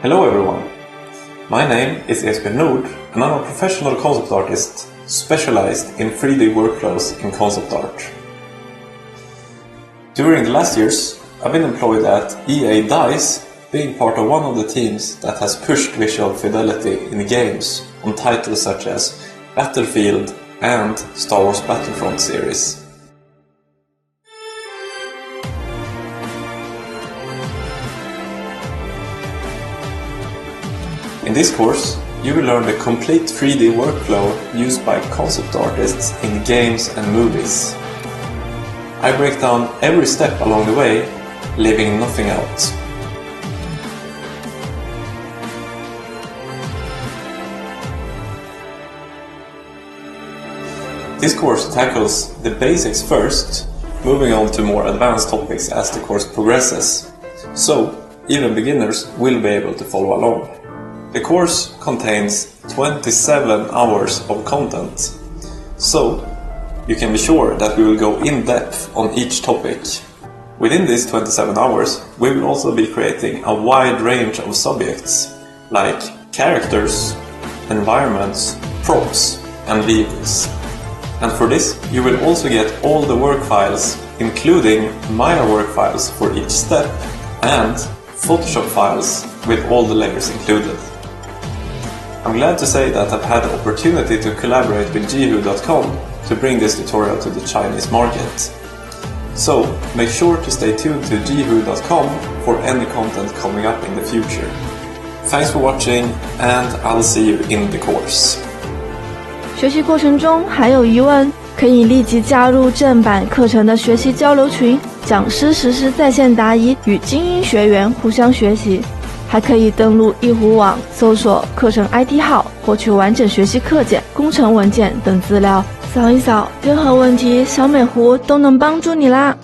Hello everyone, my name is Arnold and I'm a professional concept artist specialized in 3D workflows in concept art. During the last years, I've been employed at EA DICE, being part of one of the teams that has pushed visual fidelity in games on titles such as Battlefield and Star Wars Battlefront series. In this course, you will learn the complete 3D workflow used by concept artists in games and movies. I break down every step along the way, leaving nothing out. This course tackles the basics first, moving on to more advanced topics as the course progresses, so even beginners will be able to follow along. The course contains 27 hours of content, so you can be sure that we will go in depth on each topic. Within these 27 hours, we will also be creating a wide range of subjects, like characters, environments, props, and vehicles. And for this, you will also get all the work files, including minor work files for each step, and Photoshop files with all the layers included. I'm glad to say that I've had the opportunity to collaborate with Jihu.com to bring this tutorial to the Chinese market. So make sure to stay tuned to Jihu.com for any content coming up in the future. Thanks for watching, and I'll see you in the course. 学习过程中还有疑问，可以立即加入正版课程的学习交流群，讲师实时在线答疑，与精英学员互相学习。还可以登录一狐网搜索课程 ID 号，获取完整学习课件、工程文件等资料，扫一扫，任何问题小美狐都能帮助你啦。